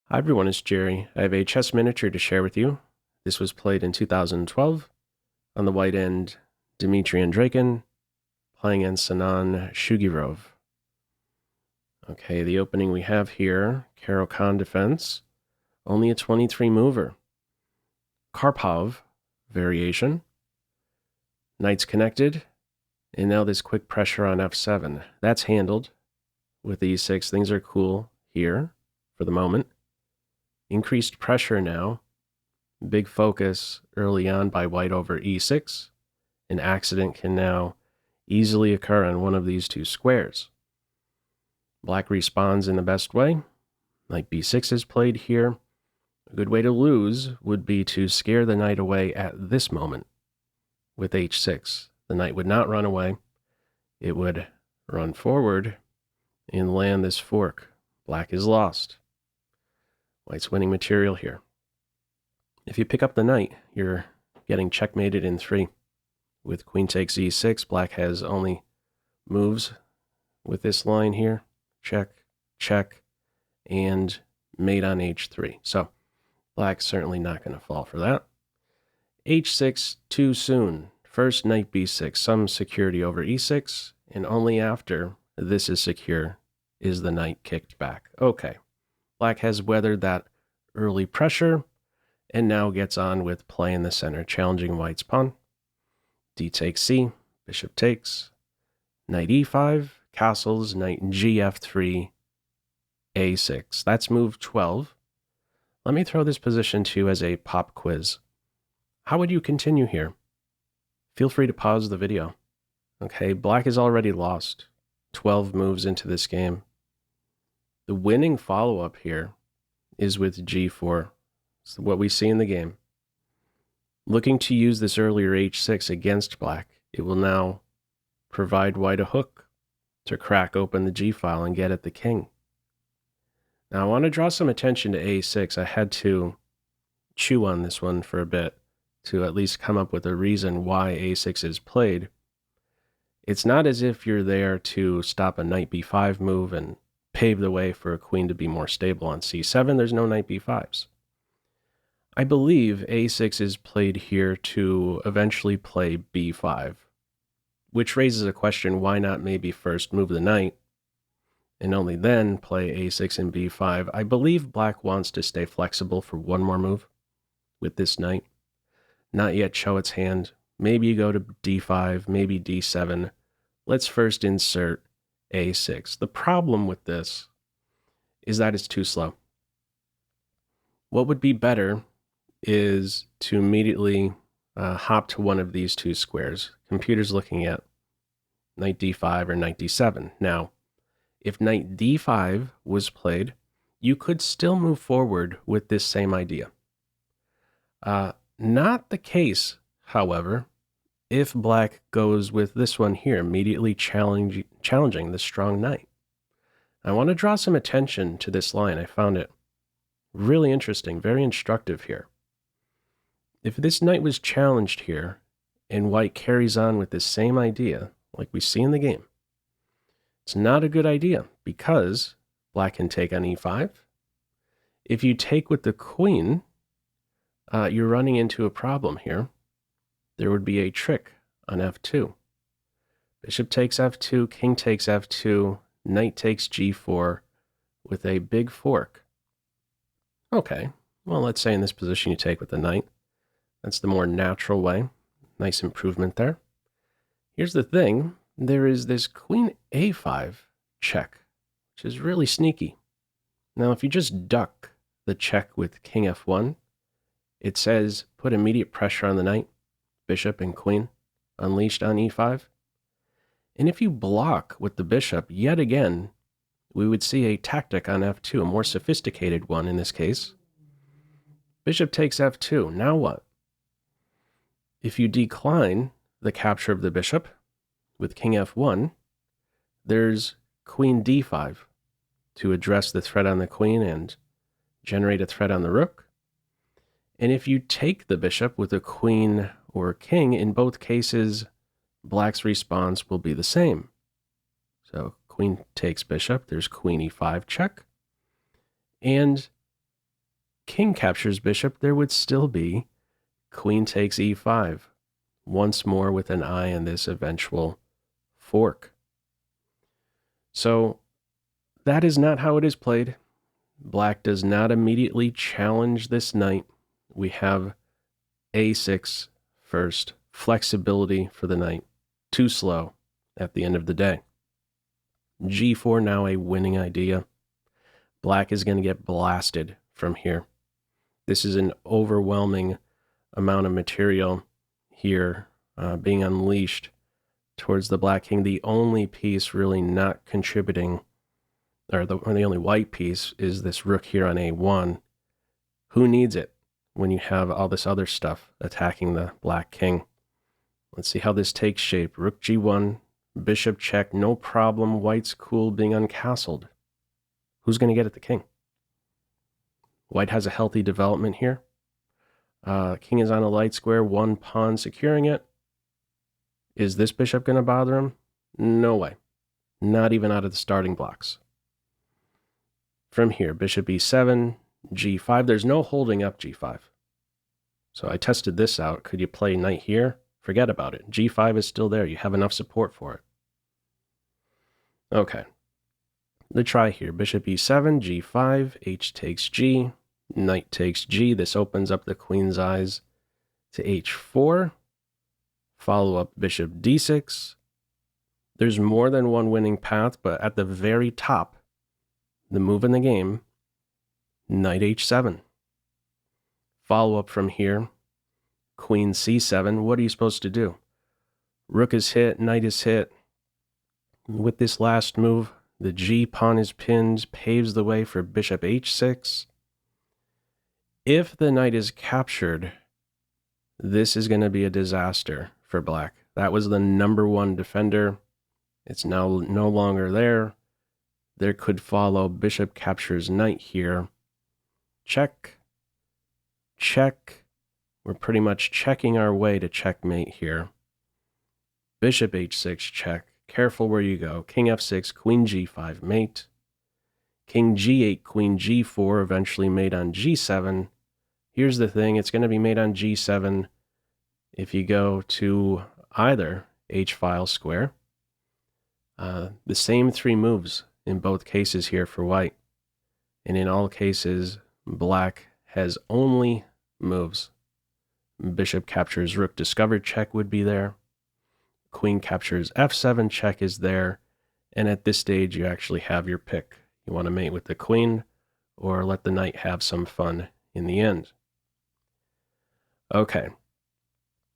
Hi everyone, it's Jerry. I have a chess miniature to share with you. This was played in 2012. On the white end, Dmitry Andreikin, playing in Sanan Sjugirov. Okay, the opening we have here, Caro Kann defense, only a 23 mover. Karpov Variation. Knights connected, and now this quick pressure on f7. That's handled with e6. Things are cool here for the moment. Increased pressure now. Big focus early on by white over e6. An accident can now easily occur on one of these two squares. Black responds in the best way. Knight b6 is played here. A good way to lose would be to scare the knight away at this moment with h6. The knight would not run away. It would run forward and land this fork. Black is lost. White's winning material here. If you pick up the knight, you're getting checkmated in 3. With queen takes e6, black has only moves with this line here. Check, check, and mate on h3. So black's certainly not going to fall for that. h6 too soon. First knight b6, some security over e6, and only after this is secure is the knight kicked back. Okay. Black has weathered that early pressure and now gets on with play in the center, challenging white's pawn. D takes c, bishop takes, knight e5, castles, knight Gf3, a6. That's move 12. Let me throw this position to you as a pop quiz. How would you continue here? Feel free to pause the video. Okay, black is already lost 12 moves into this game. The winning follow-up here is with g4. It's what we see in the game. Looking to use this earlier h6 against black, it will now provide white a hook to crack open the g-file and get at the king. Now I want to draw some attention to a6. I had to chew on this one for a bit to at least come up with a reason why a6 is played. It's not as if you're there to stop a knight b5 move and pave the way for a queen to be more stable on c7. There's no knight b5s. I believe a6 is played here to eventually play b5, which raises a question, why not maybe first move the knight and only then play a6 and b5? I believe black wants to stay flexible for one more move with this knight. Not yet show its hand. Maybe you go to d5, maybe d7. Let's first insert a6. The problem with this is that it's too slow. What would be better is to immediately hop to one of these two squares. Computer's looking at knight d5 or knight d7. Now, if knight d5 was played, you could still move forward with this same idea. Not the case, however, if black goes with this one here, immediately challenging the strong knight. I want to draw some attention to this line. I found it really interesting, very instructive here. If this knight was challenged here, and white carries on with this same idea, like we see in the game, it's not a good idea, because black can take on e5. If you take with the queen, you're running into a problem here. There would be a trick on f2. Bishop takes f2, king takes f2, knight takes g4 with a big fork. Okay, well, let's say in this position you take with the knight. That's the more natural way. Nice improvement there. Here's the thing. There is this queen a5 check, which is really sneaky. Now, if you just duck the check with king f1, it says put immediate pressure on the knight, bishop and queen, unleashed on e5. And if you block with the bishop, yet again, we would see a tactic on f2, a more sophisticated one in this case. Bishop takes f2. Now what? If you decline the capture of the bishop with king f1, there's queen d5 to address the threat on the queen and generate a threat on the rook. And if you take the bishop with a queen or king, in both cases, black's response will be the same. So queen takes bishop, there's queen e5 check. And king captures bishop, there would still be queen takes e5, once more with an eye on this eventual fork. So that is not how it is played. Black does not immediately challenge this knight. We have a6 first, flexibility for the knight, too slow at the end of the day. g4 now a winning idea. Black is going to get blasted from here. This is an overwhelming amount of material here being unleashed towards the black king. The only piece really not contributing, or the only white piece, is this rook here on a1. Who needs it when you have all this other stuff attacking the black king? Let's see how this takes shape. Rook g1, bishop check, no problem. White's cool being uncastled. Who's going to get at the king? White has a healthy development here. King is on a light square, one pawn securing it. Is this bishop going to bother him? No way. Not even out of the starting blocks. From here, bishop e7, g5. There's no holding up g5. So I tested this out. Could you play knight here? Forget about it. g5 is still there. You have enough support for it. Okay. The try here. Bishop e7, g5, h takes g, knight takes g. This opens up the queen's eyes to h4. Follow up bishop d6. There's more than one winning path, but at the very top, the move in the game, knight h7. Follow up from here, queen c7. What are you supposed to do? Rook is hit, knight is hit. With this last move, the g pawn is pinned, paves the way for bishop h6. If the knight is captured, this is going to be a disaster for black. That was the #1 defender. It's now no longer there. There could follow bishop captures knight here. Check. Check. We're pretty much checking our way to checkmate here. Bishop h6 check. Careful where you go. King f6, queen g5 mate. King g8, queen g4, eventually mate on g7. Here's the thing, it's going to be mate on g7 if you go to either h-file square. The same three moves in both cases here for white. And in all cases, black has only moves. Bishop captures rook discovered check would be there. Queen captures f7 check is there. And at this stage, you actually have your pick. You want to mate with the queen or let the knight have some fun in the end. Okay.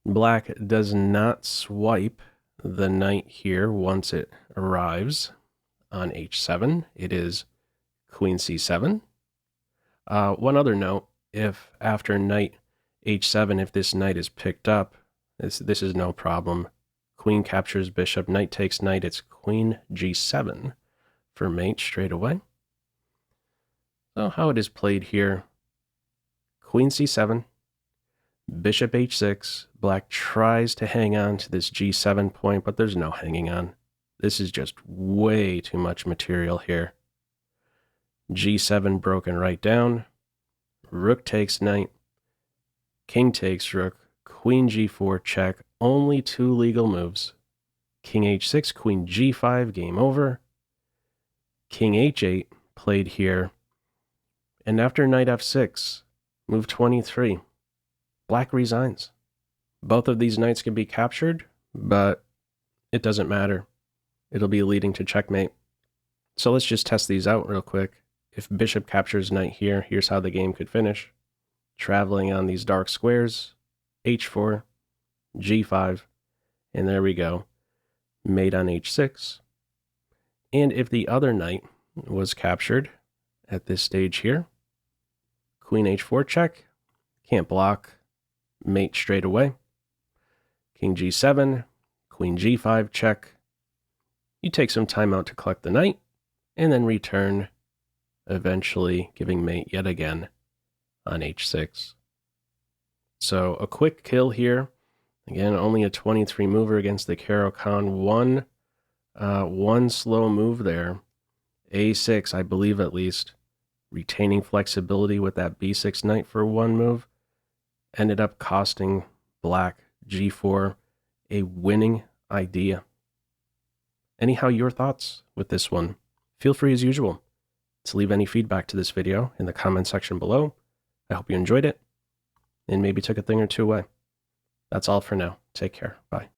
Black does not swipe the knight here once it arrives on h7. It is queen c7. One other note, if after knight h7, if this knight is picked up, this is no problem. Queen captures bishop, knight takes knight, it's queen g7 for mate straight away. So how it is played here, queen c7, bishop h6, black tries to hang on to this g7 point, but there's no hanging on. This is just way too much material here. g7 broken right down, rook takes knight, king takes rook, queen g4 check, only two legal moves. King h6, queen g5, game over. King h8 played here. And after knight f6, move 23, black resigns. Both of these knights can be captured, but it doesn't matter. It'll be leading to checkmate. So let's just test these out real quick. If bishop captures knight here, here's how the game could finish. Traveling on these dark squares, h4, g5, and there we go. Mate on h6. And if the other knight was captured at this stage here, queen h4 check, can't block, mate straight away. King g7, queen g5 check. You take some time out to collect the knight, and then return, eventually giving mate yet again on h6. So a quick kill here. Again, only a 23 mover against the Caro Kann. One slow move there. A6, I believe at least, retaining flexibility with that b6 knight for one move, ended up costing black g4 a winning idea. Anyhow, your thoughts with this one? Feel free as usual to leave any feedback to this video in the comment section below. I hope you enjoyed it and maybe took a thing or two away. That's all for now. Take care. Bye.